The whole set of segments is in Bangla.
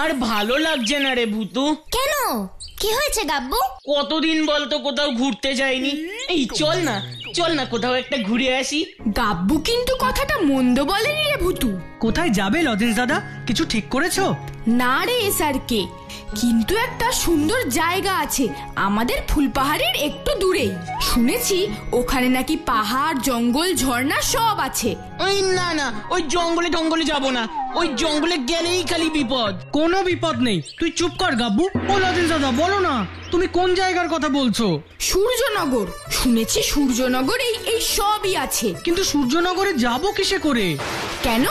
আর ভালো লাগছে না রে ভূতু। কেন, কি হয়েছে গাব্বু? কতদিন বলতো কোথাও ঘুরতে যাইনি। এই চল না কোথাও একটা ঘুরে আসি। গাব্বু কিন্তু কথাটা মন্দ বলেনি রে ভূতু। কোথায় যাবে লজেন্স দাদা, কিছু ঠিক করেছো? না রে এসআরকে, কিন্তু একটা সুন্দর জায়গা আছে আমাদের ফুলপাহাড়ের একটু দূরেই। শুনেছি ওখানে নাকি পাহাড়, জঙ্গল, ঝর্ণা সব আছে। ওই না, ওই জঙ্গলে যাবো না। ওই জঙ্গলে গেলেই খালি বিপদ। কোনো বিপদ নেই, তুই চুপ কর গাব্বু। ও লজেন্স দাদা বলো না, তুমি কোন জায়গার কথা বলছো? সূর্যনগর। শুনেছি সূর্যনগরে এই সবই আছে। কিন্তু সূর্যনগরে যাবো কিসে করে? কেন,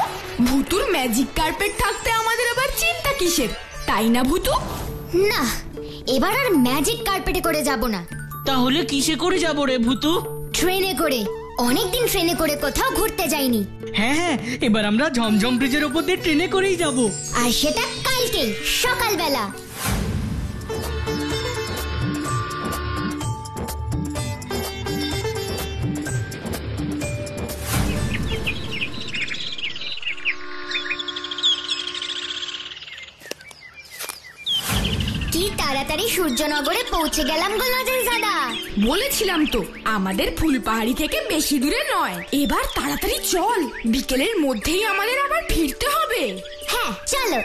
ভূতুর ম্যাজিক কার্পেট থাকতে আমাদের আবার চিন্তা কিসের, তাই না ভূতু? না, এবার আর ম্যাজিক কার্পেটে করে যাব না। তাহলে কিসে করে যাবো রে ভূতু? ট্রেনে করে। অনেকদিন ট্রেনে করে কোথাও ঘুরতে যাইনি। হ্যাঁ, এবার আমরা ঝমঝম ব্রিজের ওপর দিয়ে ট্রেনে করেই যাব। আর সেটা কালকে সকালবেলা। কি তাড়াতাড়ি সূর্যনগরে পৌঁছে গেলাম গো লজেন্স দাদা। বলেছিলাম তো আমাদের ফুলপাহাড়ি থেকে বেশি দূরে নয়। এবার তাড়াতাড়ি চল, বিকেলের মধ্যেই আমাদের আবার ফিরতে হবে। হ্যাঁ চলো।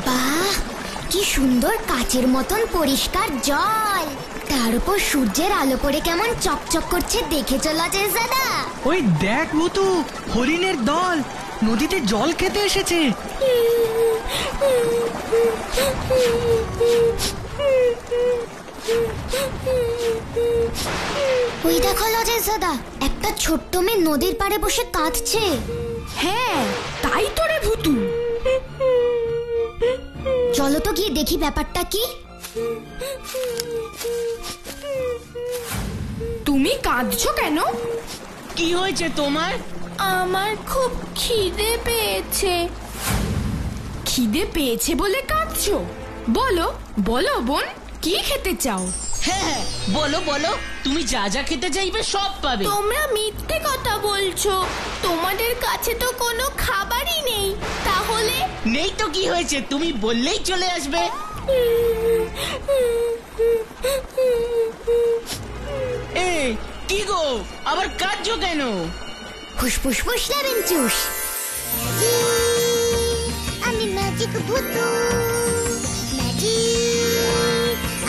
বাহ, কি সুন্দর কাচের মতন পরিষ্কার জল। তার উপর সূর্যের আলো পড়ে কেমন চকচক করছে দেখেছো লজেন্স দাদা? ওই দেখ ভূতু, হরিণের দল নদীতে জল খেতে এসেছে। ওই দেখো লজেন্স দাদা, একটা ছোট্ট মেয়ে নদীর পাড়ে বসে কাঁদছে। হ্যাঁ তাই তো রে ভূতু। চলো তো গিয়ে দেখি ব্যাপারটা কি। তুমি কাঁদছো কেন? কি হয়েছে তোমার? আমার খুব খিদে পেয়েছে। খিদে পেয়েছে বলে কাঁদছো? বলো বলো বোন, কি খেতে চাও? হ্যাঁ বলো, তুমি যা যা খেতে চাইবে সব পাবে। তোমরা মিথ্যে কথা বলছো, তোমাদের কাছে তো কোনো খাবারই নেই। তাহলে? নেই তো কি হয়েছে, তুমি বললেই চলে আসবে। এই কি গো, আবার কাঁদছো কেন? ফুসফুস ফুসলাবেন চুস। আমি ম্যাজিক ভূতু,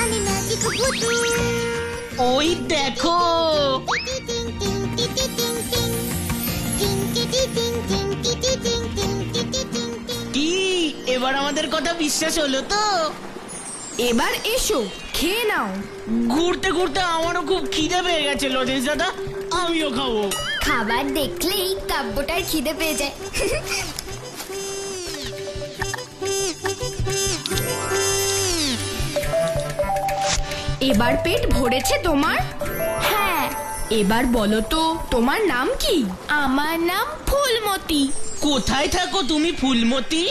আমি ম্যাজিক ভূতু। ওই দেখো, কি এবার আমাদের কথা বিশ্বাস হলো তো? এবার এসো, খেয়ে নাও। ঘুরতে ঘুরতে আমারও খুব খিদে পেয়ে গেছে লজেন্স দাদা, আমিও খাবো। খাবার দেখলেই কাব্যটার খিদে পেয়ে যায়। এবার পেট ভরেছে তোমার? হ্যাঁ। এবার বলো তো তোমার নাম কি? আমার নাম ফুলমতি। কোথায় থাকো তুমি ফুলমতি?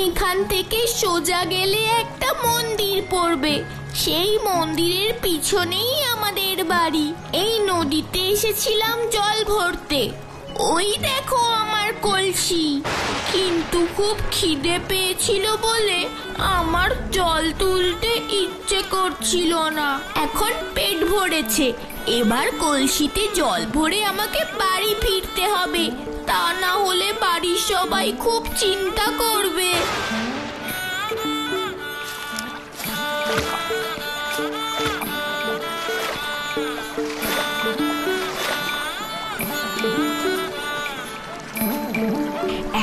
এখান থেকে সোজা গেলে একটা মন্দির পড়বে, সেই মন্দিরের পিছনেই আমাদের বাড়ি। এই নদীতে এসেছিলাম জল ভরতে। ওই দেখো আমার কলসি। কিন্তু খুব খিদে পেয়েছিল বলে আমার জল তুলতে ইচ্ছে করছিল না। এখন পেট ভরেছে, এবার কলসিতে জল ভরে আমাকে বাড়ি ফিরতে হবে, তা না হলে বাড়ির সবাই খুব চিন্তা করবে।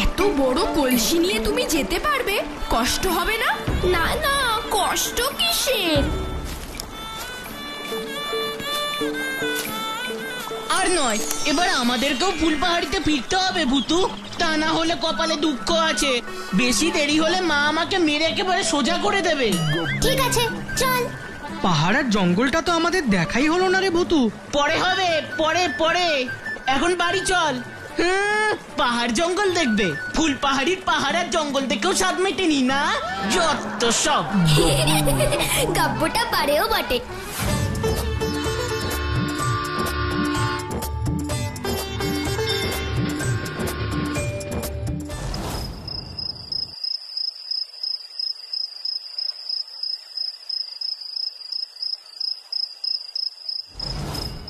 এত বড় কলসি নিয়ে তুমি যেতে পারবে? কষ্ট হবে না? না না, কষ্ট কিসের? আর নয়, এবার আমাদেরকেও ফুলপাহাড়িতে ফিরতে হবে ভূতু, তা না হলে কপালে দুঃখ আছে। বেশি দেরি হলে মা আমাকে মেরে একেবারে সোজা করে দেবে। ঠিক আছে চল। পাহাড়ের জঙ্গলটা তো আমাদের দেখাই হলো না রে ভূতু। পরে হবে, পরে, এখন বাড়ি চল। পাহাড় জঙ্গল দেখবে? ফুল পাহাড়ির পাহাড় আর জঙ্গল দেখেও স্বাদ মেটেনি না? যত সব। গাব্বটা পারেও বটে।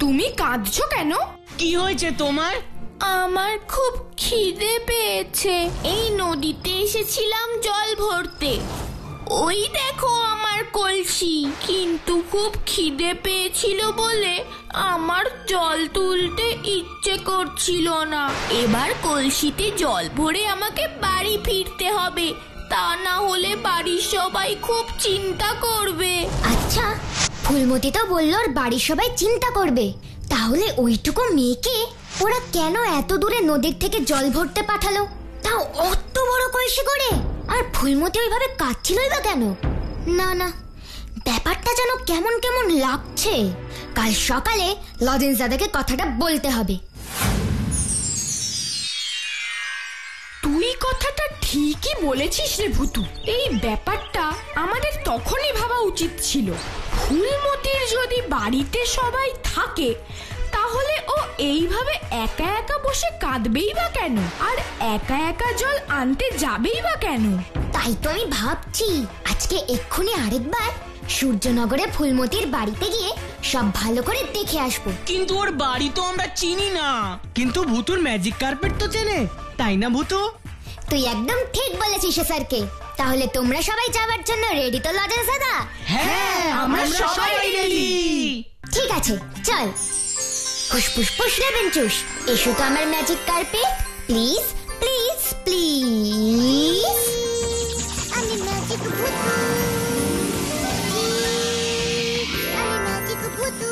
তুমি কাঁদছো কেন? কি হয়েছে তোমার? আমার খুব খিদে পেয়েছে। এই নদীতে এসেছিলাম জল ভরতে। ওই দেখো আমার কলসি। কিন্তু খুব খিদে পেয়েছিল বলে আমার জল তুলতে ইচ্ছে করছিল না। এবার কলসিতে জল ভরে আমাকে বাড়ি ফিরতে হবে, তা না হলে বাড়ির সবাই খুব চিন্তা করবে। আচ্ছা, ফুলমতি তো বললো ওর বাড়ির সবাই চিন্তা করবে, তাহলে ওইটুকু মেয়েকে ওরা কেন এত দূরে নদীর থেকে জল ভরতে পাঠালো, তাও অত বড় কলসি করে? আর ফুলমতি ওইভাবে কাঁদছিলই বা কেন? না না, ব্যাপারটা যেন কেমন কেমন লাগছে। কাল সকালে লজেন্স দাদাকে কথাটা বলতে হবে। তুই কথাটা ঠিকই বলেছিস রে ভুতু। এই ব্যাপারটা আমাদের তখনই ভাবা উচিত ছিল। ফুলমতির যদি বাড়িতে সবাই থাকে, তাহলে ও এইভাবে একা একা বসে কাঁদবেই বা কেন? আর একা একা জল আনতে যাবেই বা কেন? তাই তো আমি ভাবছি আজকে এক্ষুনি আরেকবার সূর্যনগরে ফুলমতির বাড়িতে গিয়ে সব ভালো করে দেখে আসবো। কিন্তু ওর বাড়ি তো আমরা চিনি না। কিন্তু ভুতুর ম্যাজিক কার্পেট তো চেনে, তাই না ভুতু? তুই একদম ঠিক বলেছিস স্যারকে। তাহলে তোমরা সবাই যাওয়ার জন্য রেডি তো লজেন্স দাদা? হ্যাঁ, আমরা সবাই রেডি। ঠিক আছে, চল। ফুসফুস ফুস রেবেন চুস, এসো তো আমার magic carpet. Please please please. আমি ম্যাজিক ভুতু, আমি ম্যাজিক ভুতু।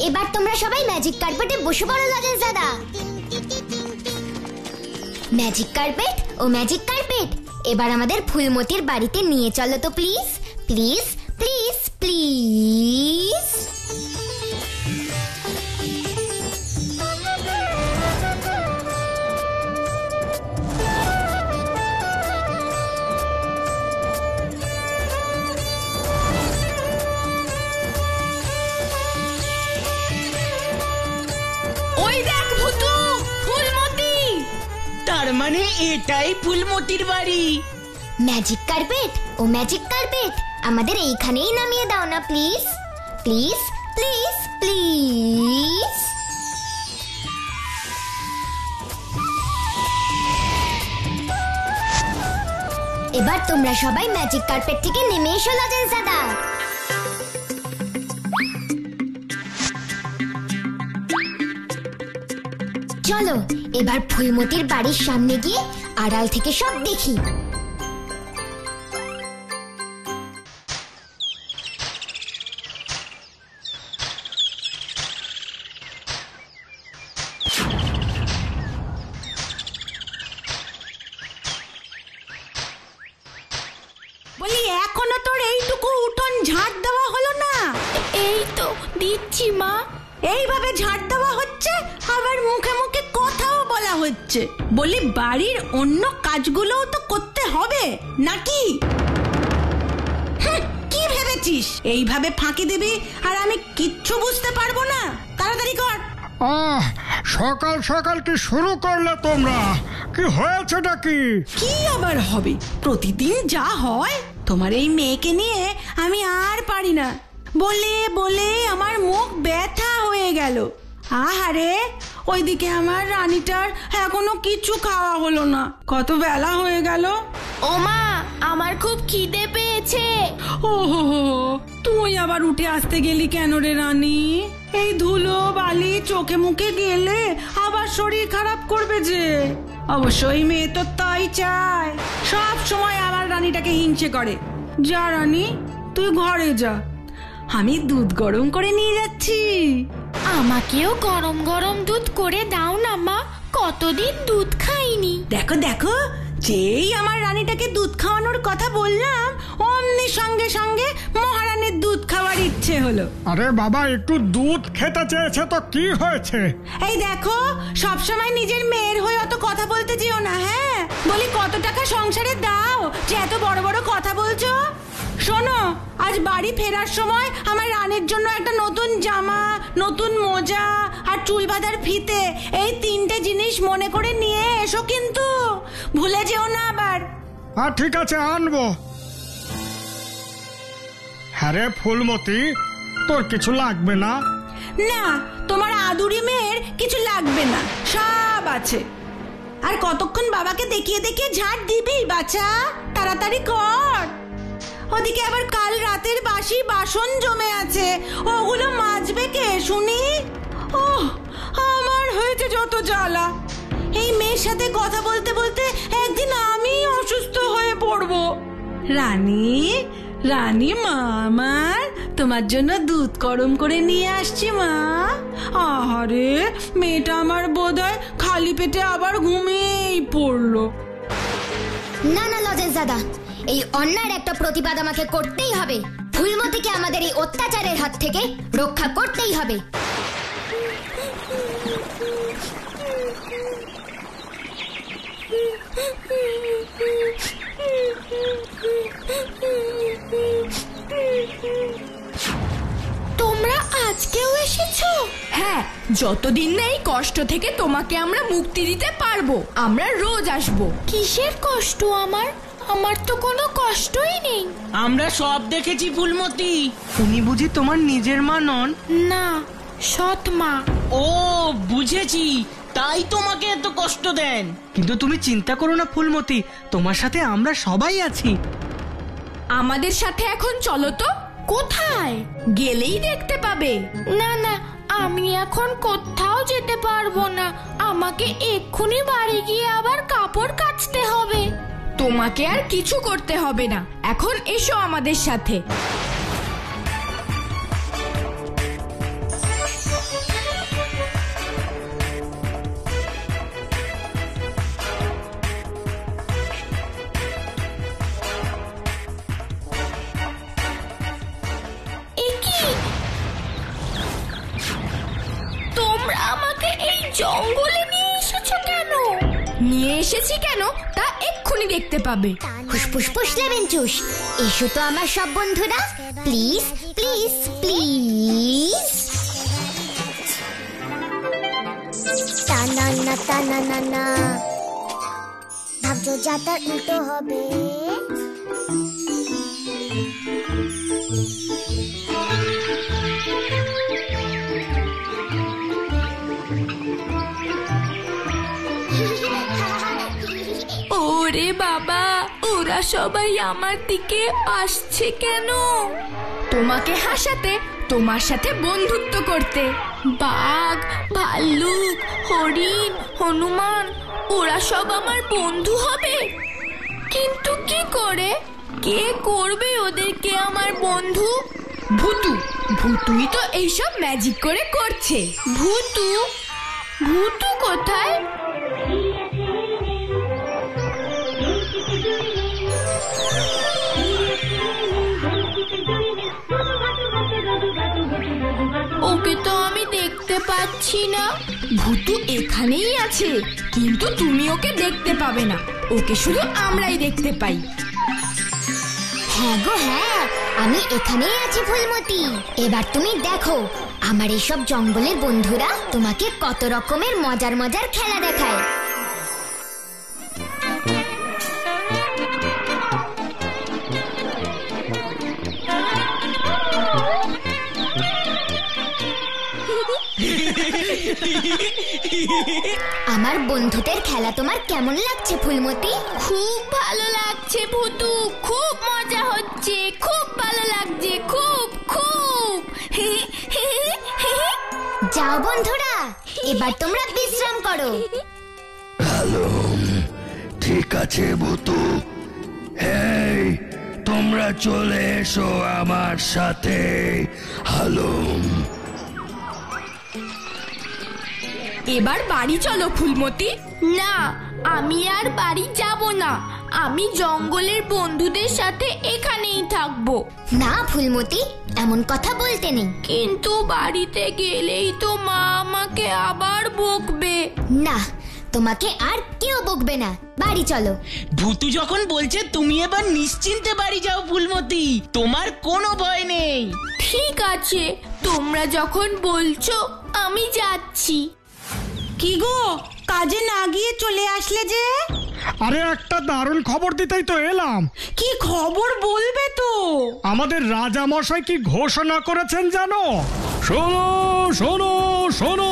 এবার তোমরা সবাই ম্যাজিক কার্পেটে বসে পড়ো লজেন্স দাদা। ম্যাজিক কার্পেট ও ম্যাজিক কার্পেট, এবার আমাদের ফুলমতির বাড়িতে নিয়ে চলো তো প্লিজ প্লিজ প্লিজ প্লিজ। ওই দেখ ভুতু, ফুলমতি। তার মানে এটাই ফুলমতির বাড়ি। ম্যাজিক কার্পেট ও ম্যাজিক কার্পেট, আমাদের এইখানেই নামিয়ে দাও না প্লিজ প্লিজ প্লিজ প্লিজ। এবার তোমরা সবাই ম্যাজিক কার্পেট থেকে নেমে এসো লজেন্স দাদা। চলো এবার ফুলমতির বাড়ির সামনে গিয়ে আড়াল থেকে সব দেখি। বলি এখনো তোর এইটুকু উঠোন ঝাড় দেওয়া হলো না? এই তো দিচ্ছি মা। এইভাবে ঝাড় দেওয়া হচ্ছে, আবার মুখে মুখে কথাও বলা হচ্ছে। বলি বাড়ির অন্য কাজগুলোও তো করতে হবে নাকি? কি ভেবেছিস এইভাবে ফাঁকি দিবি আর আমি কিচ্ছু বুঝতে পারবো না? তাড়াতাড়ি কর। সকাল সকাল কি শুরু করলে তোমরা? কি হয়েছেটা কি? কি আবার হবে, প্রতিদিন যা হয়। তোমার এই মেয়েকে নিয়ে আমি আর পারি না। বলে বলে আমার মুখ ব্যথা হয়ে গেল। আহারে, ওইদিকে আমার রানীটার এখনো কিছু খাওয়া হলো না। কত বেলা হয়ে গেল। ও মা, আমার খুব খিদে পেয়েছে। ওহো, তুই আবার উঠে আসতে গেলি কেন রে রানী? এই ধুলো বালি চোখে মুখে গেলে আবার শরীর খারাপ করবে যে। অবশ্যই মেয়ে তো তাই চায়, সব সময় আমার রানীটাকে হিংসে করে। যা রানী, তুই ঘরে যা, আমি দুধ গরম করে নিয়ে যাচ্ছি। আমাকেও গরম গরম দুধ করে দাও না মা, কতদিন দুধ খাইনি। দেখো দেখো, যেই আমার রানীটাকে দুধ খাওয়ানোর কথা বললাম অমনি সঙ্গে সঙ্গে মহারানীর দুধ খাওয়ার ইচ্ছে হলো। আরে বাবা, একটু দুধ খেতে চেয়েছে তো কি হয়েছে? এই দেখো, সবসময় নিজের মেয়ের হয়ে অত কথা বলতে যেও না। হ্যাঁ, বলি কত টাকা সংসারে দাও যে এত বড় বড় কথা বলছো? শোনো, আজ বাড়ি ফেরার সময় আমার রানীর জন্য একটা নতুন জামা, নতুন মোজা আর চুল বাঁধার ফিতে, এই 3টে জিনিস মনে করে নিয়ে এসো, কিন্তু ভুলে যেও না আবার। ঠিক আছে, আনবো। হ্যাঁ রে ফুলমতি, তোর কিছু লাগবে না? না, তোমার আদুরি মেয়ের কিছু লাগবে না, সব আছে। আর কতক্ষণ বাবাকে দেখিয়ে দেখিয়ে ঝাড় দিবি বাচ্চা? তাড়াতাড়ি কর। ওদিকে আবার কাল রাতের বাসি বাসন জমে আছে, ওগুলো মাজবে কে শুনি? ওহ, আমার হয়েছে যত জ্বালা। এই মেয়ের সাথে কথা বলতে বলতে একদিন আমি অসুস্থ হয়ে পড়বো। রানী, রানী মা আমার, তোমার জন্য দুধ গরম করে নিয়ে আসছি মা। আহারে, মেয়েটা আমার বোধহয় খালি পেটে আবার ঘুমিয়েই পড়লো। না না লজেন্স দাদা, এই অন্যায়ের একটা প্রতিবাদ আমাকে করতেই হবে। ফুলমতিকে আমাদের এই অত্যাচারের হাত থেকে রক্ষা করতেই হবে। তোমরা আজকেও এসেছো? হ্যাঁ, যতদিন না এই কষ্ট থেকে তোমাকে আমরা মুক্তি দিতে পারবো আমরা রোজ আসবো। কিসের কষ্ট আমার? আমার তো কোনো কষ্টই নেই। আমরা সব দেখেছি ফুলমতি। উনি বুঝি তোমার নিজের মা নন? না, সৎ মা। ও বুঝেছি, তাই তোমাকে এত কষ্ট দেন। কিন্তু তুমি চিন্তা করো না ফুলমতি, তোমার সাথে আমরা সবাই আছি। আমাদের সাথে এখন চলো তো। কোথায়? গেলেই দেখতে পাবে। না না, আমি এখন কোথাও যেতে পারবো না। আমাকে এক্ষুনি বাড়ি গিয়ে আবার কাপড় কাচতে হবে। তোমাকে আর কিছু করতে হবে না, এখন এসো আমাদের সাথে। তোমরা আমাকে এই জঙ্গলে নিয়ে এসেছো কেন? নিয়ে এসেছি কেন তা এক্ষুনি দেখতে পাবে। ফুসফুস ফুসলেবেন চুস, এসো তো আমার সব বন্ধুরা, প্লিজ প্লিজ প্লিজ। টানা টানা না না, ভাবছো যাতার উল্টো হবে। ওরে বাবা, ওরা সবাই আমার দিকে আসছে কেন? তোমাকে হাসাতে, তোমার সাথে বন্ধুত্ব করতে। বাঘ, ভাল্লুক, হরিণ, হনুমান, ওরা সব আমার বন্ধু হবে। কিন্তু কি করে? কে করবে ওদেরকে আমার বন্ধু? ভূতু, ভূতুই তো এইসব ম্যাজিক করে করছে। ভূতু? ভূতু কোথায়? ওকে তো আমি দেখতে পাচ্ছি না। ভূতু এখানেই আছে, কিন্তু তুমি ওকে দেখতে পাবে না। ওকে শুধু আমরাই দেখতে পাই। হ্যাঁ গো হ্যাঁ, আমি এখানেই আছি ফুলমতি। এবার তুমি দেখো আমার এইসব জঙ্গলের বন্ধুরা তোমাকে কত রকমের মজার মজার খেলা দেখায়। আমার বন্ধুদের খেলা তোমার কেমন লাগছে ফুলমতি? খুব ভালো লাগছে ভূতু, খুব মজা হচ্ছে, খুব ভালো লাগছে, খুব খুব। যাও বন্ধুরা, এবার তোমরা বিশ্রাম করো। হ্যালো, ঠিক আছে ভূতু, এই তোমরা চলে এসো আমার সাথে। হ্যালো, এবার বাড়ি চলো ফুলমতি। না, আমি আর বাড়ি যাব না, আমি জঙ্গলের বন্ধুদের সাথে এখানেই থাকবো। না ফুলমতি, এমন কথা বলতে নেই। কিন্তু বাড়িতে গেলেই তো মা আমাকে আবার বকবে। না, তোমাকে আর কেউ বকবে না, বাড়ি চলো। ভূতু যখন বলছে তুমি এবার নিশ্চিন্তে বাড়ি যাও ফুলমতি, তোমার কোনো ভয় নেই। ঠিক আছে, তোমরা যখন বলছো আমি যাচ্ছি। কি গো, কাজে না গিয়ে চলে আসলে যে? আরে একটা দারুণ খবর দিতেই তো এলাম। কি খবর বলবে তো? আমাদের রাজা মশাই কি ঘোষণা করেছেন জানো? শোনো শোনো শোনো,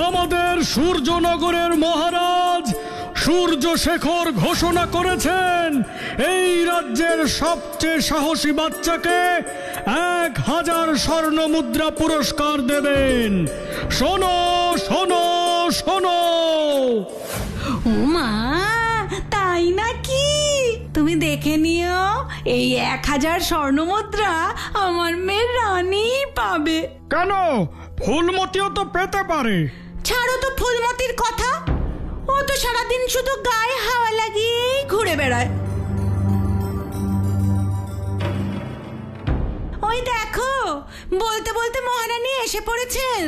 আমাদের সূর্যনগরের মহারাজ সূর্যশেখর ঘোষণা করেছেন এই রাজ্যের সবচেয়ে সাহসী বাচ্চাকে 1000 স্বর্ণ মুদ্রা পুরস্কার দেবেন। শোনো শোনো শোনো। ও মা, তাই নাকি? তুমি দেখে নিও, এই 1000 স্বর্ণ মুদ্রা আমার মেয়ে রানী পাবে। কেন, ফুলমতিও তো পেতে পারে। ছাড়ো তো ফুলমতির কথা, ও তো সারাদিন শুধু গায়ে হাওয়া লাগিয়েই ঘুরে বেড়ায়। ওই দেখো, বলতে বলতে মহারানী এসে পড়েছেন।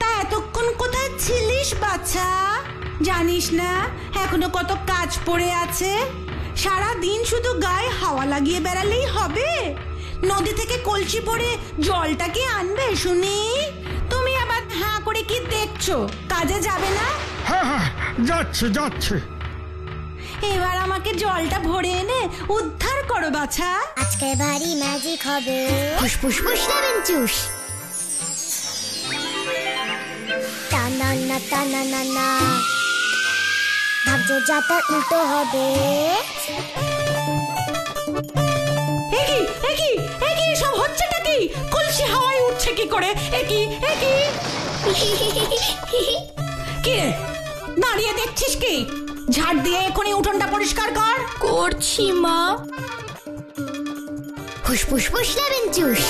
তা এতক্ষণ কোথায় ছিলিস বাচ্চা? জানিস না এখনো কত কাজ পড়ে আছে? সারাদিন শুধু গায়ে হাওয়া লাগিয়ে বেড়ালেই হবে? নদী থেকে কলসি ভরে জলটা কি আনবে শুনি? তুমি আবার হাঁ করে কি দেখছো? কাজে যাবে না? হ্যাঁ হ্যাঁ, যাচ্ছে যাচ্ছে। এবার আমাকে জলটা ভরে এনে উদ্ধার করো বাছা। আজকে ভারী ম্যাজিক হবে। ফুসফুস ফুসলাবেন চুস। টানা না টানা না না, ভাগ্য যাত্রা উল্টো হবে। একই একই একই সব হচ্ছেটা কি? কলসি হাওয়ায় উঠছে কি করে? একই একই কে দাঁড়িয়ে দেখছিস কি? ঝাড় দিয়ে এখনই উঠোনটা পরিষ্কার কর। করছি মা। ফুসফুস ফুসলাবেন চুস।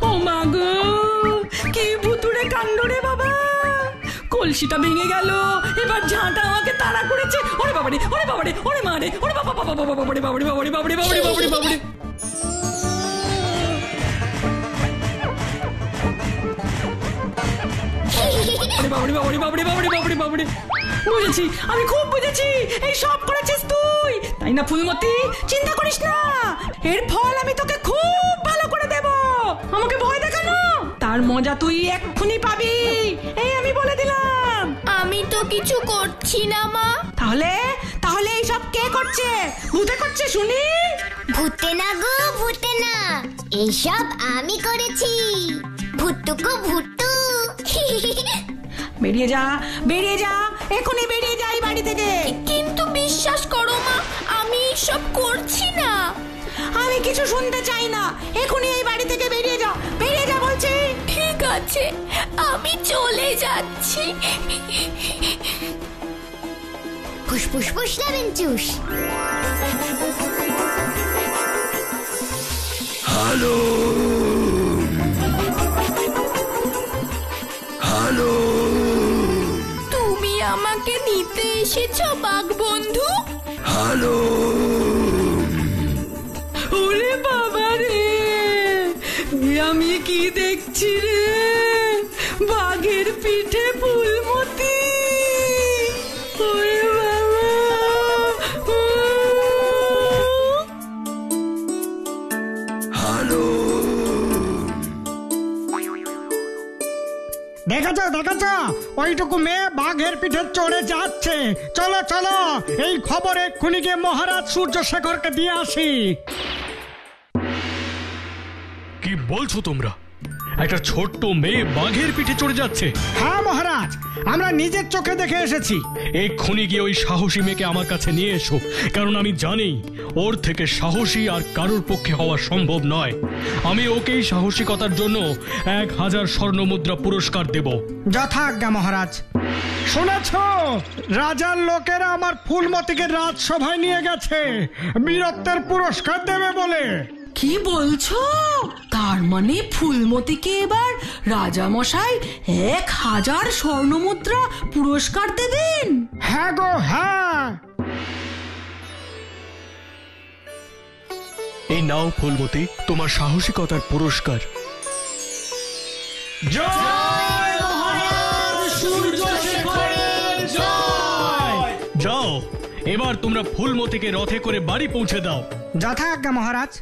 ও মা গো, কি ভুতুড়ে কাণ্ড রে বাবা! কলসিটা ভেঙে গেল, এবার ঝাঁটা আমাকে তাড়া করেছে। ওরে বাবারে, ওরে বাবারে, ওরে মা রে, ওরে বাবা বাবা বাবা বাবারে বাবারে বাবারে বাবারে বাবারে বাবারে বাবারে। বাবারে বাবারে বাবারে বাবারে বাবারে বাবারে। বুঝেছি, আমি খুব বুঝেছি, এই সব করেছিস তুই, তাই না ফুলমতি? চিন্তা করিস না, এর ফল আমি তোকে খুব ভালো করে দেব। আমাকে ভয় দেখানো, তার মজা তুই এক্ষুনি পাবি, এই আমি বলে দিলাম। আমি তো কিছু করছি না মা। তাহলে তাহলে এই সব কে করছে? ভূতে করছে শুনি। ভূতে না গো, ভূতে না, এইসব আমি করেছি। ভুট্টুকু ভুট্টু। বেরিয়ে যা, বেরিয়ে যা, এখনই বেরিয়ে যা এই বাড়ি থেকে। কিন্তু বিশ্বাস করো মা, আমি সব করছি না। আমি কিছু শুনতে চাই না, এখনই এই বাড়ি থেকে বেরিয়ে যা, বেরিয়ে যা বলছি। ঠিক আছে, আমি চলে যাচ্ছি। ফুসফুস ফুসলাবেন চুস। হ্যালো হ্যালো, তুমি আমাকে নিতে এসেছো বাঘ বন্ধু? হ্যালো। ওরে বাবা রে, আমি কি দেখছি রে? বাঘের পিঠে ফুলমতি। ওরে বাবা, হ্যালো। দেখেছ দেখেছ, ওইটুকু মেয়ে বাঘের পিঠে চড়ে যাচ্ছে। চলো চলো, এই খবর এক্ষুনি গিয়ে মহারাজ সূর্যশেখরকে দিয়ে আসি। কি বলছো তোমরা? একটা ছোট্ট মেয়ে বাঘের পিঠে চড়ে যাচ্ছে? হ্যাঁ মহারাজ, আমরা নিজের চোখে দেখে এসেছি। এক্ষুনি গিয়ে ওই সাহসী মেয়েকে আমার কাছে নিয়ে এসো, কারণ আমি জানি ওর থেকে সাহসী আর কারোর পক্ষে হওয়া সম্ভব নয়। আমি ওকেই সাহসিকতার জন্য 1000 স্বর্ণ মুদ্রা পুরস্কার দেব। যথাজ্ঞা মহারাজ। শুনেছ, রাজার লোকেরা আমার ফুলমতিকে রাজসভায় নিয়ে গেছে বীরত্বের পুরস্কার দেবে বলে। কি বলছো? তার মানে ফুলমতিকে এবার রাজামশাই 1000 স্বর্ণমুদ্রা পুরস্কার দেবেন? হ্যাঁ গো হ্যাঁ। এই নাও ফুলমতি, তোমার সাহসিকতার পুরস্কার। যাও, এবার তোমরা ফুলমতিকে রথে করে বাড়ি পৌঁছে দাও। যথা আজ্ঞা মহারাজ।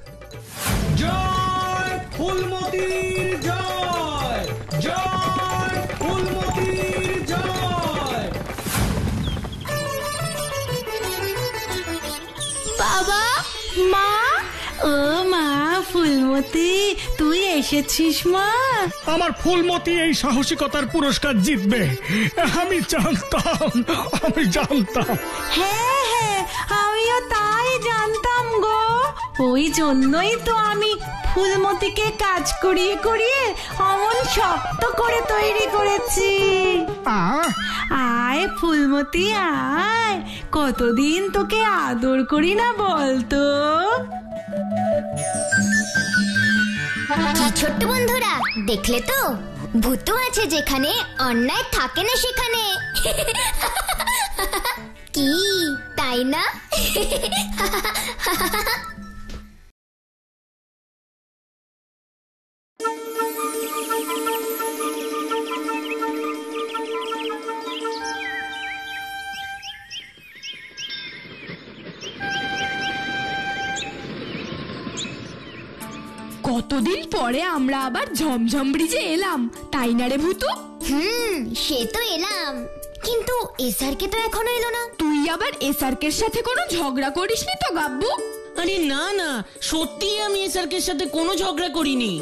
জয় ফুলমতির জয়, জয় ফুলমতির জয়। বাবা, মা, ও মা ফুলমতি, তুই এসেছিস মা? আমার ফুলমতি এই সাহসিকতার পুরস্কার জিতবে, আমি জানতাম, আমি জানতাম। হ্যাঁ হ্যাঁ, আমিও তাই জানতাম গো। ওই জন্যই তো আমি ফুলমতিকে কাজ করিয়ে করিয়ে অমন শক্ত করে তৈরি করেছি। আয় ফুলমতি আয়, কতদিন তোকে আদর করি না বলতো। কি ছোট্ট বন্ধুরা, দেখলে তো, ভূত আছে যেখানে অন্যায় থাকে না সেখানে। কি তাই না? কতদিন পরে আমরা আবার ঝমঝম ব্রিজে এলাম, তাই না রে ভূতু? সে তো এলাম, কিন্তু এসআরকে তো এখনো এলো না। তুই আবার এসআরকের সাথে কোনো ঝগড়া করিসনি তো গাব্বু? আরে না না, সত্যি আমি এসআরকের সাথে কোনো ঝগড়া করিনি।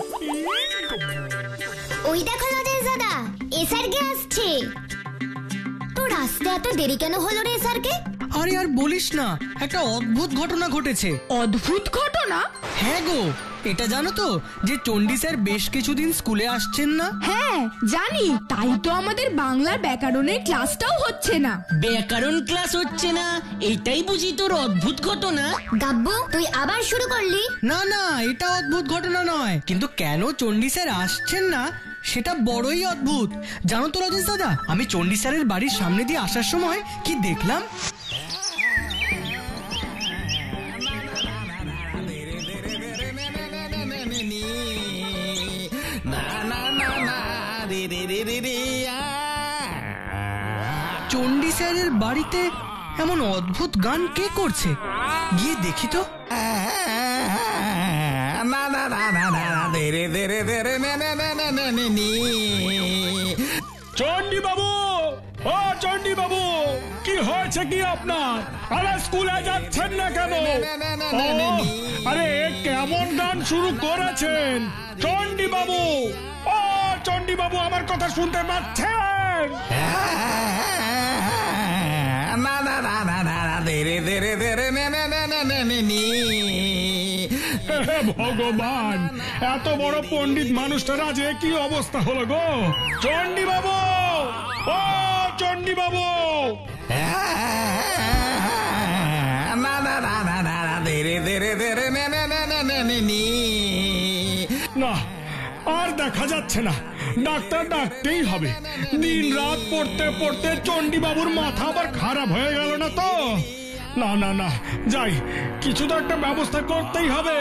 ওই দেখো লজেন্স দাদা, এসআরকে আসছে। তো রাস্তা এত দেরি কেন হলো রে এসআরকে? আরে আর বলিস না, একটা অদ্ভুত ঘটনা ঘটেছে। অদ্ভুত ঘটনা? হ্যাঁ গো, এটা জানো তো যে চণ্ডী স্যার বেশ কিছুদিন স্কুলে আসছেন না? হ্যাঁ জানি, তাই তো আমাদের বাংলার ব্যাকরণের ক্লাসটাও হচ্ছে না। ব্যাকরণ ক্লাস হচ্ছে না, এটাই বুঝি তোর অদ্ভুত ঘটনা? গাব্বু, তুই আবার শুরু করলি? না না, এটা অদ্ভুত ঘটনা নয়, কিন্তু কেন চণ্ডী স্যার আসছেন না সেটা বড়ই অদ্ভুত। জানো তো রাজেশ দাদা, আমি চণ্ডী স্যারের বাড়ির সামনে দিয়ে আসার সময় কি দেখলাম? চণ্ডী স্যারের বাড়িতে এমন অদ্ভুত গান কে করছে, গিয়ে দেখি তো। চণ্ডী বাবু, ও চণ্ডী বাবু, কি হয়েছে কি আপনার? আরে স্কুলে যাচ্ছেন না কেন? আরে কেমন গান শুরু করেছেন চণ্ডী বাবু? ও চণ্ডী বাবু, আমার কথা শুনতে পাচ্ছেন? ভগবান, এত বড় পণ্ডিত মানুষটার আজ কি অবস্থা হলো গো? চণ্ডী বাবু, ও চণ্ডী বাবু। না, আর দেখা যাচ্ছে না, ডাক্তার ডাকতেই হবে। দিন রাত পড়তে পড়তে চণ্ডী বাবুর মাথা আবার খারাপ হয়ে গেল না তো? না না না, যাই, কিছু তো একটা ব্যবস্থা করতেই হবে।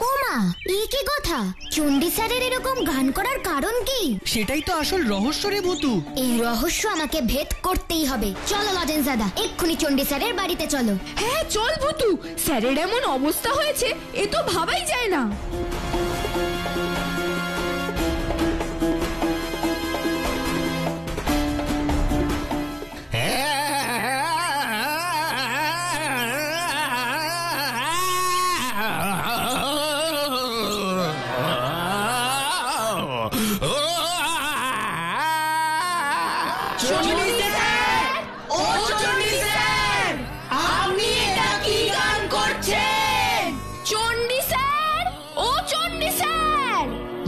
ওমা, এই কি কথা? চণ্ডী স্যারের এরকম গান করার কারণ কি? সেটাই তো আসল রহস্য রে ভূতু। এই রহস্য আমাকে ভেদ করতেই হবে। চলো লজেন্স দাদা, এক্ষুনি চণ্ডী স্যারের বাড়িতে চলো। হ্যাঁ চল ভূতু, স্যারের এমন অবস্থা হয়েছে এ তো ভাবাই যায় না।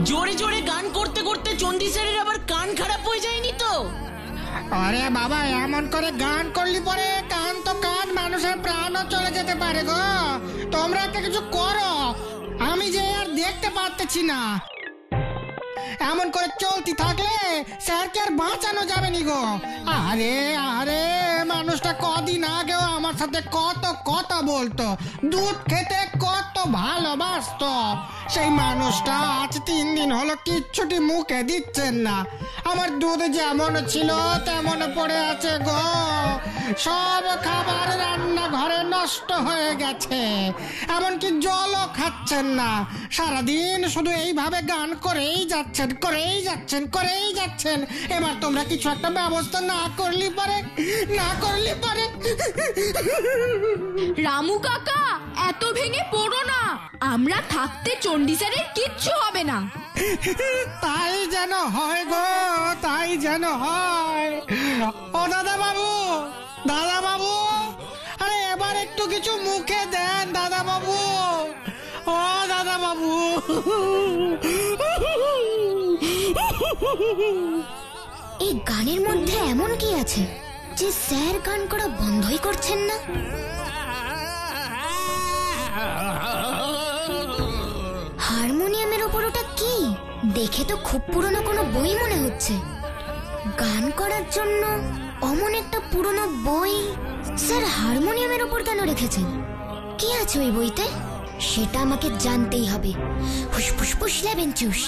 জোরে জোরে গান করতে করতে চণ্ডী স্যারের আবার কান খারাপ হয়ে যায়নি তো? আরে বাবা, এমন করে গান করলি পরে কান তো কান, মানুষের প্রাণও চলে যেতে পারে গো। তোমরা একটা কিছু করো, আমি যে আর দেখতে পারতেছি না। এমন করে চলতে থাকলে স্যারকে আর বাঁচানো যাবে নি গো। আরে আরে মানুষটা কদিন আগেও আমার সাথে কত কথা বলতো, দুধ খেতে কত ভালোবাসতো। সেই মানুষটা আজ 3 দিন হলো কিচ্ছুটি মুখে দিচ্ছেন না। আমার দুধ যেমন ছিল তেমন পড়ে আছে গো। সব খাবার রান্নাঘরে নষ্ট হয়ে গেছে, এমনকি জলও খাচ্ছেন না। সারাদিন শুধু এইভাবে গান করেই যাচ্ছেন, করেই যাচ্ছেন, করেই যাচ্ছেন। এবার তোমরা কিছু একটা ব্যবস্থা না করলে পারে, না করলে পারে। রামু কাকা, এত ভেঙে পড়ো না, আমরা থাকতে চণ্ডী স্যারের কিচ্ছু হবে না। তাই যেন হয় গো, তাই যেন হয়। ও দাদা বাবু, দাদা বাবু, আরে এবার একটু কিছু মুখে দেন দাদা বাবু। ও দাদা বাবু। এই গানের মধ্যে এমন কি আছে যে স্যার গান করা বন্ধই করছেন না? হারমোনিয়ামের ওপর ওটা কি? দেখে তো খুব পুরনো কোনো বই মনে হচ্ছে। গান করার জন্য অমন একটা পুরনো বই স্যার হারমোনিয়ামের ওপর কেন রেখেছেন? কি আছে ওই বইতে? সেটা আমাকে জানতেই হবে। ফুসফুস ফুস লেবেন চুস।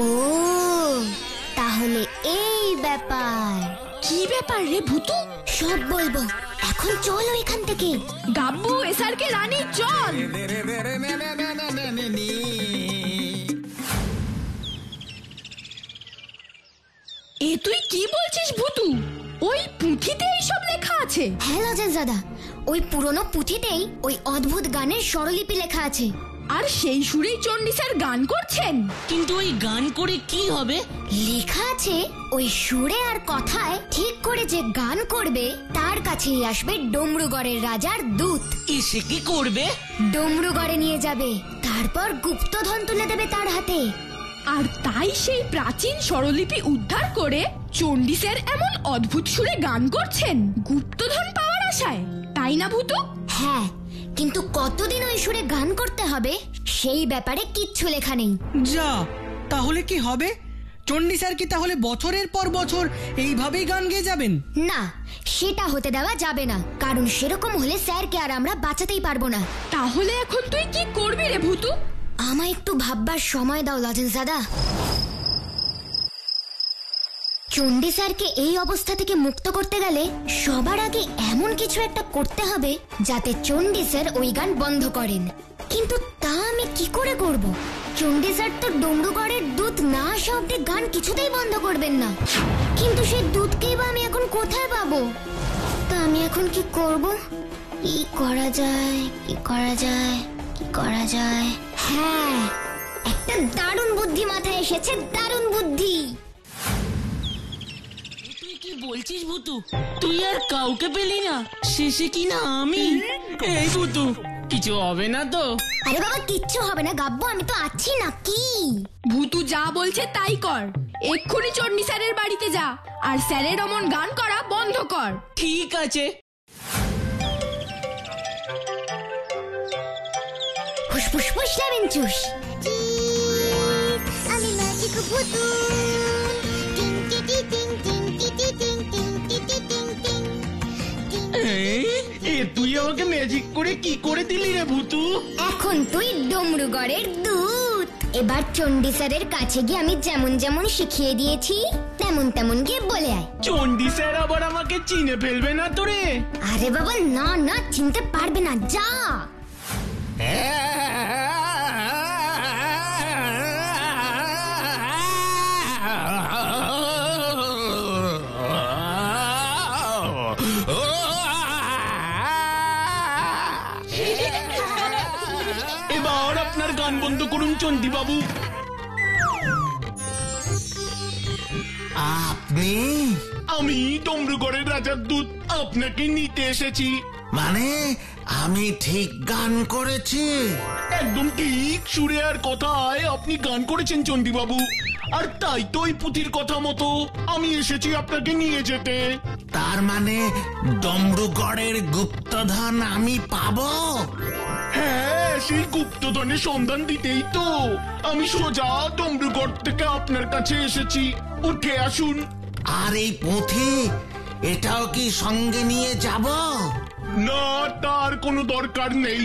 ও তাহলে এই ব্যাপার। কি ব্যাপার রে ভূতু? সব বলবো, এখন চলো এখান থেকে। গাব্বু, এসআরকে রানী, চল। এ তুই কি বলছিস ভূতু? ওই পুঁথিতে এইসব লেখা আছে? হ্যাঁ লজেন দাদা, ওই পুরনো পুঁথিতেই ওই অদ্ভুত গানের স্বরলিপি লেখা আছে। আর সেই সুরেই চণ্ডী স্যার গান করছেন। কিন্তু ওই গান করে কি হবে? লেখা আছে ওই সুরে আর কথায় ঠিক করে যে গান করবে তার কাছেই আসবে ডমরুগড়ের রাজার দূত। এসে কি করবে? ডমরুগড়ে নিয়ে যাবে, তারপর গুপ্তধন তুলে দেবে তার হাতে। আর তাই সেই প্রাচীন স্বরলিপি উদ্ধার করে চণ্ডী স্যার এমন অদ্ভুত সুরে গান করছেন গুপ্তধন পাওয়ার আশায়, তাই না ভূতু? হ্যাঁ, কিন্তু কতদিন ওই সুরে গান করতে হবে সেই ব্যাপারে কিচ্ছু লেখা নেই। যা, তাহলে কি হবে? চণ্ডী স্যার কি তাহলে বছরের পর বছর এইভাবেই গান গেয়ে যাবেন? না, সেটা হতে দেওয়া যাবে না, কারণ সেরকম হলে স্যারকে আর আমরা বাঁচাতেই পারবো না। তাহলে এখন তুই কি করবি রে ভূতু? আমায় একটু ভাববার সময় দাও লজেন্স দাদা। চণ্ডী স্যারকে এই অবস্থা থেকে মুক্ত করতে গেলে সবার আগে এমন কিছু একটা করতে হবে যাতে চণ্ডী স্যার ওই গান বন্ধ করেন। কিন্তু তা আমি কি করে করব? চণ্ডী স্যার তো ডমরুগড়ের দূত না আসা অব্দি গান কিছুতেই বন্ধ করবেন না। কিন্তু সেই দুধকেই বা আমি এখন কোথায় পাবো? তা আমি এখন কি করব? কি করা যায়, কি করা যায়, কি করা যায়? হ্যাঁ, একটা দারুণ বুদ্ধি মাথায় এসেছে, দারুণ বুদ্ধি। তুই কি বলছিস ভূতু? তুই আর কাউকে পেলি না, শেষে কি না আমি? এই ভূতু, কিছু হবে না তো? আরে বাবা, কিচ্ছু হবে না গাব্বু, আমি তো আছি নাকি। ভূতু যা বলছে তাই কর। এক্ষুনি চণ্ডী স্যারের বাড়িতে যা আর স্যারের অমন গান করা বন্ধ কর। ঠিক আছে। ফুসফুস ফুস লেবেন চুস। আমি ম্যাজিক ভূতু। টিং টি টিং টিং টি টিং টিং টি টিং টিং। এ তুই আমাকে ম্যাজিক করে কি করে দিলি রে ভূতু? এখন তুই ডমরুগড়ের দূত। এবার চণ্ডী স্যারের কাছে গিয়ে আমি যেমন যেমন শিখিয়ে দিয়েছি তেমন তেমন গিয়ে বলে আয়। চণ্ডী স্যার আবার আমাকে চিনে ফেলবে না তো রে? আরে বাবা, না না, চিনতে পারবে না, যা। এবার আপনার গান বন্ধ করুন চণ্ডী বাবু। আপনি? আমি ডমরুগড়ের রাজার দূত আপনাকে নিতে এসেছি। মানে আমি ঠিক গান করেছি? একদম ঠিক সুরে আর কথায় আপনি গান করেছেন চণ্ডীবাবু। আর তাই তো এই পুঁথির কথা মতো আমি এসেছি আপনাকে নিয়ে যেতে। তার মানে ডমরুগড়ের গুপ্তধন আমি পাবো? হ্যাঁ, সেই গুপ্তধনের সন্ধান দিতেই তো আমি সোজা ডমরুগড় থেকে আপনার কাছে এসেছি। উঠে আসুন। আর এই পুঁথি, এটাও কি সঙ্গে নিয়ে যাব? না, তার কোনো দরকার নেই।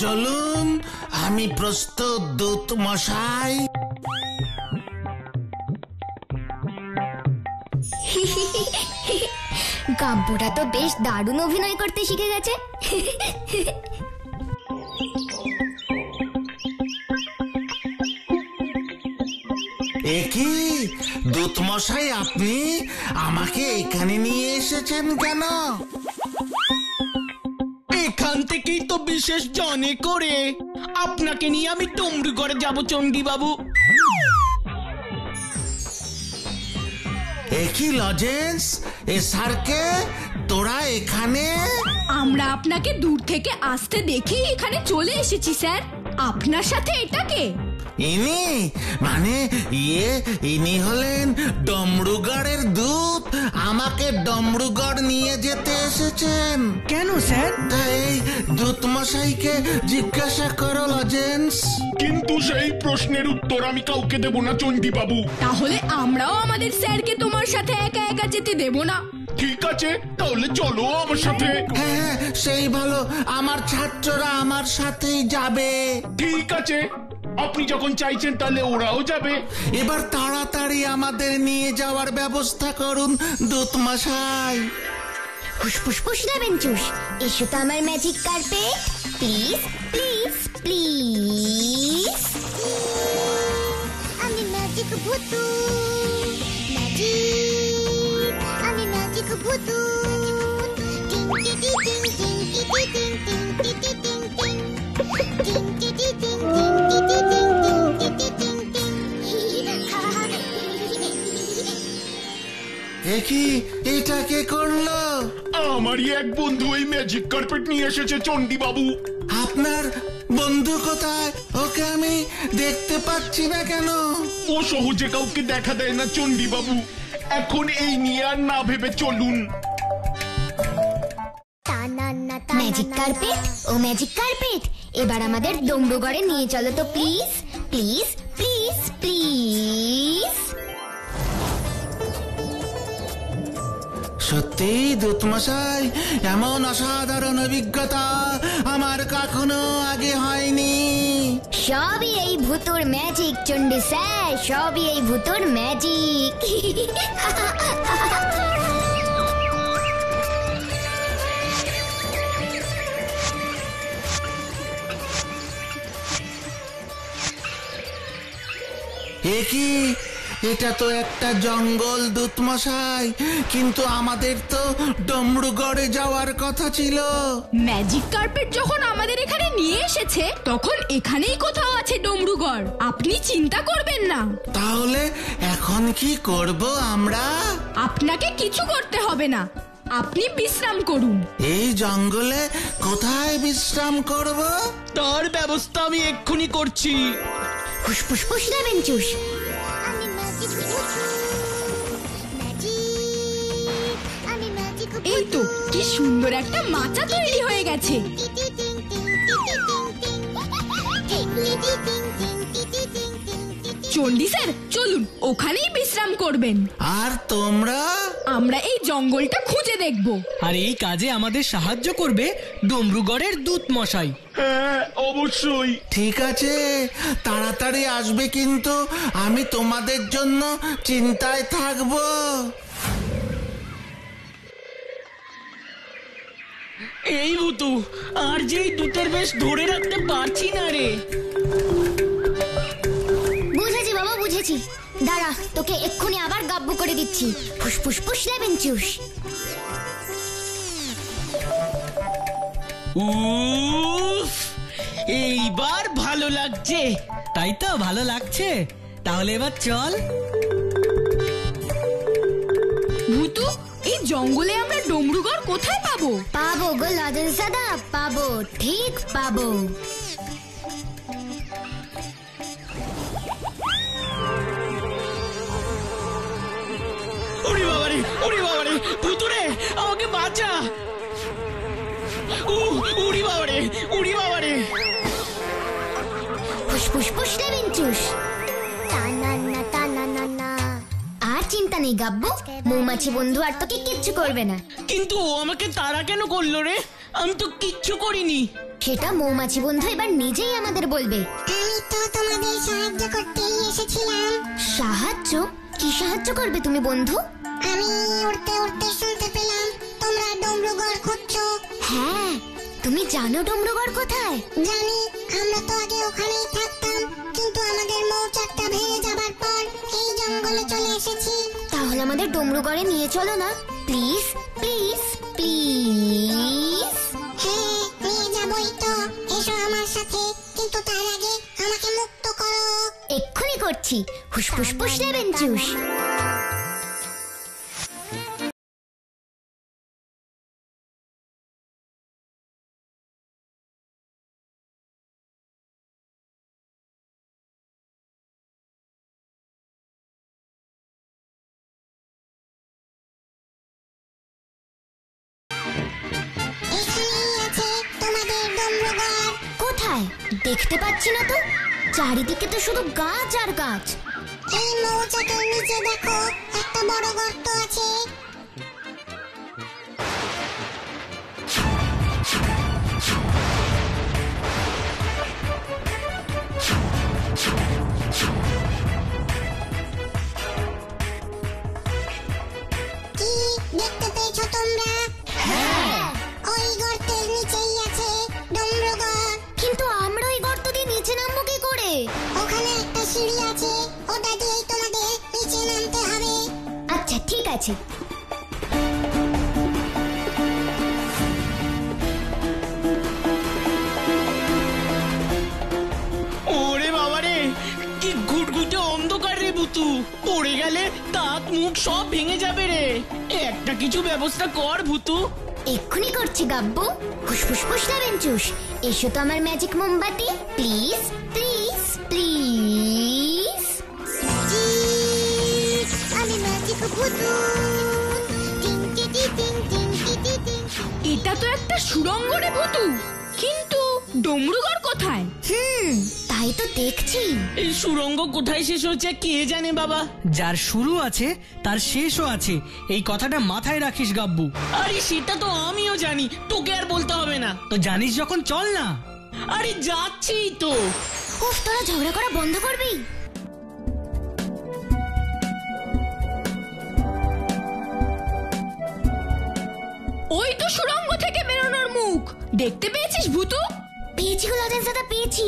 চলুন, আমি প্রস্তুত দূত মশাই। গাব্বুরা তো বেশ দারুণ অভিনয় করতে শিখে গেছে। একই দূত মশাই, আপনি আমাকে এখানে নিয়ে এসেছেন কেন? এখান থেকেই তো বিশেষ জনে করে আপনাকে নিয়ে আমি ডমরুগড়ে যাব চণ্ডীবাবু। একই লজেন্স, এ স্যারকে তোরা এখানে? আমরা আপনাকে দূর থেকে আসতে দেখেই এখানে চলে এসেছি স্যার। আপনার সাথে এটাকে? ইনি মানে ইনি হলেন ডমরুগড়ের দূত। আমাকে ডমরুগড় নিয়ে যেতে এসেছেন। কেন স্যার? তাই দূত মশাইকে জিজ্ঞাসা করো লজেন্স। কিন্তু সেই প্রশ্নের উত্তর আমি কাউকে দেব না চণ্ডীবাবু। তাহলে আমরাও আমাদের স্যারকে তোমার সাথে একা একা যেতে দেব না। ঠিক আছে, তাহলে চলো আমার সাথে। হ্যাঁ, সেই ভালো, আমার ছাত্ররা আমার সাথেই যাবে। ঠিক আছে, আপনি যখন চাইছেন তাহলে ওরাও যাবে। এবার তাড়াতাড়ি আমাদের নিয়ে যাওয়ার ব্যবস্থা করুন দূত মশাই। ফুসফুস নেবেন চুষ, এসো তো আমার magic carpet. Please please please. আমি ম্যাজিক ভুতু, ম্যাজিক, আমি ম্যাজিক ভুতু। টিং টিটি টিং টিং টিটি টিং টিং টিটি টিং টিং। টিং টিটি টিং টিং টিটি টিং টিং টিটি টিং টিং। একই, এটা কে করলো? আমারই এক বন্ধু এই ম্যাজিক কার্পেট নিয়ে এসেছে চণ্ডীবাবু। আপনার বন্ধু কোথায়? ওকে আমি দেখতে পাচ্ছি না কেন? ও সহজে কাউকে দেখা দেয় না চণ্ডীবাবু। এখন এই নিয়ে আর না ভেবে চলুন। ম্যাজিক কার্পেট, ও ম্যাজিক কার্পেট, এবার আমাদের ডমরুগড়ে নিয়ে চলো তো প্লিজ প্লিজ প্লিজ প্লিজ। সত্যি দূত মশাই, এমন অসাধারণ অভিজ্ঞতা আমার কখনো আগে হয়নি। সবই এই ভূতুর ম্যাজিক চণ্ডী স্যার, সবই এই ভূতুর ম্যাজিক। একই, এটা তো একটা জঙ্গল দূত মশাই, কিন্তু আমাদের তো ডমরুগড়ে যাওয়ার কথা ছিল। ম্যাজিক কার্পেট যখন আমাদের এখানে নিয়ে এসেছে তখন এখানেই কোথাও আছে ডমরুগড়। আপনি চিন্তা করবেন না। তাহলে এখন কি করব আমরা? আপনাকে কিছু করতে হবে না, আপনি বিশ্রাম করুন। এই জঙ্গলে কোথায় বিশ্রাম করব? তার ব্যবস্থা আমি এক্ষুনি করছি। ফুসফুস নেবেন চুষ। আমি ম্যাজিক ভুতু, ম্যাজিক, আমি ম্যাজিক ভুতু। এই তো কি সুন্দর একটা মাচা তৈরি হয়ে গেছে। টিটি টিং টিং টিটি টিং টিং। টিটি টিং টিং টিটি টিং টিং টিটি। চণ্ডী স্যার চলুন, ওখানেই বিশ্রাম করবেন। আর তোমরা? আমরা এই জঙ্গলটা খুঁজে দেখব। আর এই কাজে আমাদের সাহায্য করবে ডমরুগড়ের দূত মশাই। হ্যাঁ, অবশ্যই। ঠিক আছে, তাড়াতাড়ি আসবে, কিন্তু আমি তোমাদের জন্য চিন্তায় থাকবো। এই ভূতু, আর যে এই দূতের বেশ ধরে রাখতে পারছি না রে। বুঝেছি বাবা, বুঝেছি। দাঁড়া, তোকে এক্ষুনি আবার গাব্বু করে দিচ্ছি। ফুসফুস নেবেন চুষ। উফ, এইবার ভালো লাগছে। তাই তো, ভালো লাগছে। তাহলে এবার চল। ভূতু, এই জঙ্গলে আমরা ডমরুগড় কোথায় পাবো? পাবো গো লজেন্স দাদা, পাবো, ঠিক পাবো। ওরে বাবারে, ওরে বাবারে, ভুতুরে আমাকে বাঁচা। উড়ি বাবারে, উড়ি বাবারে। ফুসফুস ফুস লেবেন চুস। টানানা টানানা। আর চিন্তা নেই গাব্বু, মৌমাছি বন্ধু আর তোকে কিচ্ছু করবে না। কিন্তু ও আমাকে তাড়া কেন করলো রে? আমি তো কিচ্ছু করিনি। সেটা মৌমাছি বন্ধু এবার নিজেই আমাদের বলবে। আমি তো তোমাদের সাহায্য করতেই এসেছিলাম। সাহায্য? কি সাহায্য করবে তুমি বন্ধু? আমি উড়তে উড়তে শুনতে পেলাম তোমরা ডমরুগড় খুঁজছো। হ্যাঁ, তুমি জানো ডমরুগড় কোথায়? জানি, আমরা তো আগে ওখানেই থাকতাম, কিন্তু আমাদের মৌচাকটা ভেঙে যাবার পর এই জঙ্গলে চলে এসেছি। তাহলে আমাদের ডমরুগড়ে নিয়ে চলো না, প্লিজ প্লিজ প্লিজ। হ্যাঁ, নিয়ে যাবই তো, এসো আমার সাথে, কিন্তু তার আগে আমাকে মুক্ত করো। এক্ষুনি করছি, হুসফুস ফুস লেবেন চুস। এখানেই আছে তোমাদের ডমরুগড়। কোথায়? দেখতে পাচ্ছি না তো, চারিদিকে তো শুধু গাছ আর গাছ। এই মৌচাকের নিচে দেখো, একটা বড় গর্ত আছে। কি দেখতে পেয়েছো তোমরা? হ্যাঁ। ওই গর্তের নিচেই আছে ডমরুগড়। কিন্তু আমরা ওই গর্ত দিয়ে নিচে নামবো কি করে? ওখানে একটা সিঁড়ি আছে, ওটা দিয়েই তোমাদের নিচে নামতে হবে। আচ্ছা ঠিক আছে। ওরে বাবারে, কি ঘুটঘুটে অন্ধকার রে ভুতু। পড়ে গেলে দাঁত মুখ সব ভেঙে যাবে রে। একটা কিছু ব্যবস্থা কর ভুতু। এক্ষুনি করছি গাব্বু, ফুসফুস ফুস লেবেন চুস। এসো তো আমার ম্যাজিক মোমবাতি, প্লিজ প্লিজ প্লিজ। আমি ম্যাজিক ভুতু। টিংটিটি টিং টিংটিটি টিং। এটা তো একটা সুড়ঙ্গ রে ভুতু, কিন্তু ডমরুগড় কোথায়? তাই তো দেখছি। এই সুড়ঙ্গ কোথায় শেষ হচ্ছে কে জানে বাবা। যার শুরু আছে তার শেষও আছে, এই কথাটা মাথায় রাখিস গাব্বু। আরে সেটা তো আমিও জানি, তোকে আর বলতে হবে না। তো জানিস যখন চল না। আরে যাচ্ছি তো। উফ, তোরা ঝগড়া করা বন্ধ করবি? ওই তো সুড়ঙ্গ থেকে বেরোনোর মুখ, দেখতে পেয়েছিস ভুতু? পেয়েছি গো লজেন্স দাদা, পেয়েছি।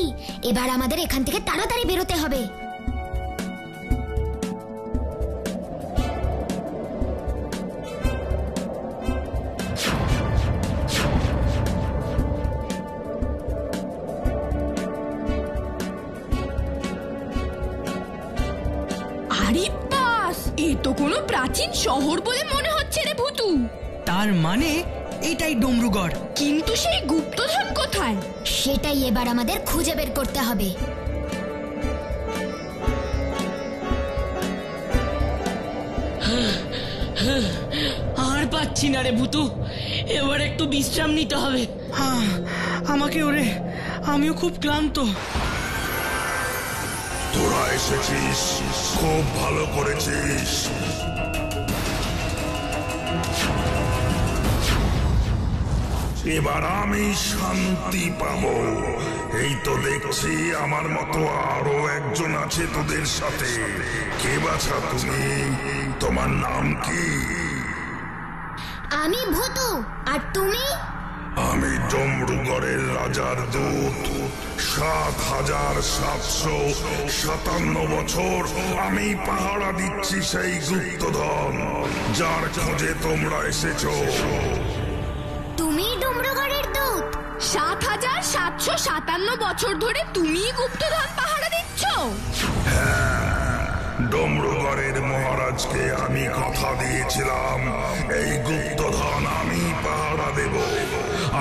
এবার আমাদের এখান থেকে তাড়াতাড়ি বেরোতে হবে। আরে বাস, এ তো কোনো প্রাচীন শহর বলে মনে হচ্ছে রে ভুতু। তার মানে এটাই ডমরুগড়। কিন্তু সেই গুপ্তধন কোথায়? সেটাই এবার আমাদের খুঁজে বের করতে হবে। আর পাচ্ছি না রে ভুতু, এবার একটু বিশ্রাম নিতে হবে। হ্যাঁ, আমাকে ওরে, আমিও খুব ক্লান্ত। তোরা এসেছিস, খুব ভালো করেছিস। এবার আমি শান্তি পাবো। এই তো দেখছি আমার মতো আরো একজন আছে তোদের সাথে। কে বাছা তুমি? তোমার নাম কি? আমি ভুতু, আর তুমি? আমি ডমরুগড়ের রাজার দূত। ৭,৭57 বছর আমি পাহারা দিচ্ছি সেই গুপ্তধন যার খোঁজে তোমরা এসেছো। তুমি ডমরুগড়ের দূত? ৭,৭৫৭ বছর ধরে তুমি গুপ্তধন পাহারা দিচ্ছ? ডমরুগড়ের মহারাজকে আমি কথা দিয়েছিলাম এই গুপ্তধন আমি পাহারা দেব,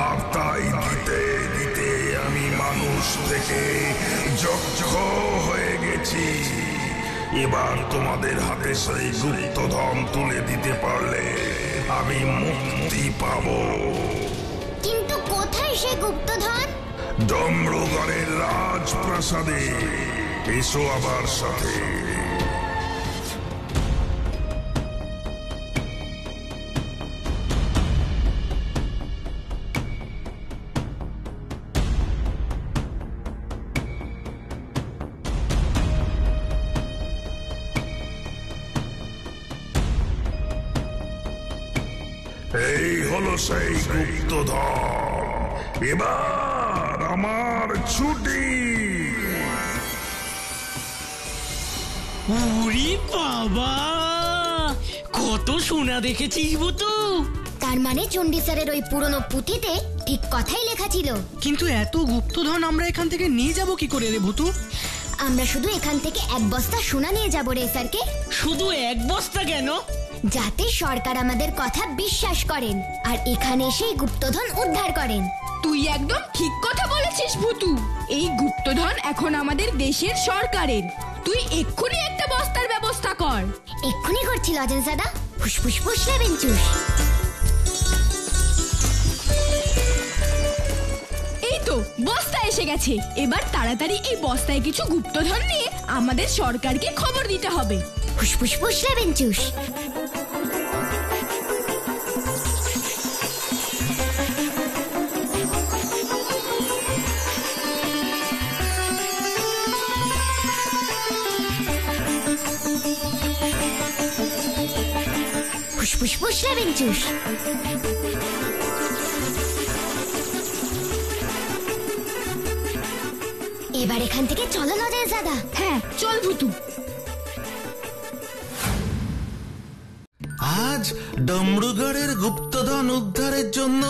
আর তাই দিতে দিতে আমি মানুষ থেকে যক্ষ হয়ে গেছি। এবার তোমাদের হাতে সেই গুপ্তধন তুলে দিতে পারলে আমি মুক্তি পাবো। কিন্তু কোথায় সে গুপ্তধন? ডমরুগড়ের রাজপ্রাসাদে। এসো আমার সাথে। এই হলো সেই গুপ্তধন। এবার আমার ছুটি। ওরে বাবা, কত সোনা দেখেছিস বুতু। তার মানে চণ্ডী স্যারের ওই পুরনো পুঁথিতে ঠিক কথাই লেখা ছিল। কিন্তু এত গুপ্তধন আমরা এখান থেকে নিয়ে যাব কি করে রে ভুতু? আমরা শুধু এখান থেকে এক বস্তা সোনা নিয়ে যাবো রে স্যারকে। শুধু এক বস্তা কেন? যাতে সরকার আমাদের কথা বিশ্বাস করেন আর এখানে সেই গুপ্তধন উদ্ধার করেন। তুই একদম ঠিক কথা বলেছিস ভুতু। এই গুপ্তধন এখন আমাদের দেশের সরকারের। তুই এক্ষুনি একটা বস্তার ব্যবস্থা কর। এক্ষুনি করছি লজেন্স দাদা। ফুসফুস ফুস লেবেন চুস। এই তো বস্তা এসে গেছে। এবার তাড়াতাড়ি এই বস্তায় কিছু গুপ্তধন নিয়ে আমাদের সরকারকে খবর দিতে হবে। ফুসফুস ফুস লেবেন চুস। ফুসফুস ফুস লেবেন চুস। এবার এখান থেকে চলো লজেন্স দাদা। হ্যাঁ চল ভুতু। আজ ডমরুগড়ের গুপ্তধন উদ্ধারের জন্য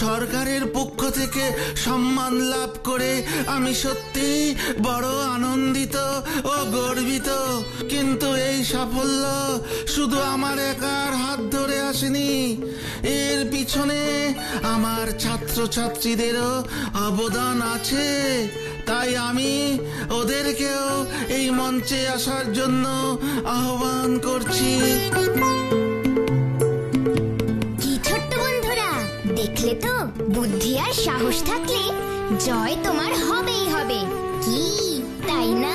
সরকারের পক্ষ থেকে সম্মান লাভ করে আমি সত্যি বড় আনন্দিত ও গর্বিত। কিন্তু এই সাফল্য শুধু আমার একার হাত ধরে আসেনি, এর পিছনে আমার ছাত্রছাত্রীদেরও অবদান আছে। তাই আমি ওদেরকেও এই মঞ্চে আসার জন্য আহ্বান করছি। দেখলে তো, বুদ্ধি আর সাহস থাকলে জয় তোমার হবেই হবে। কি তাই না?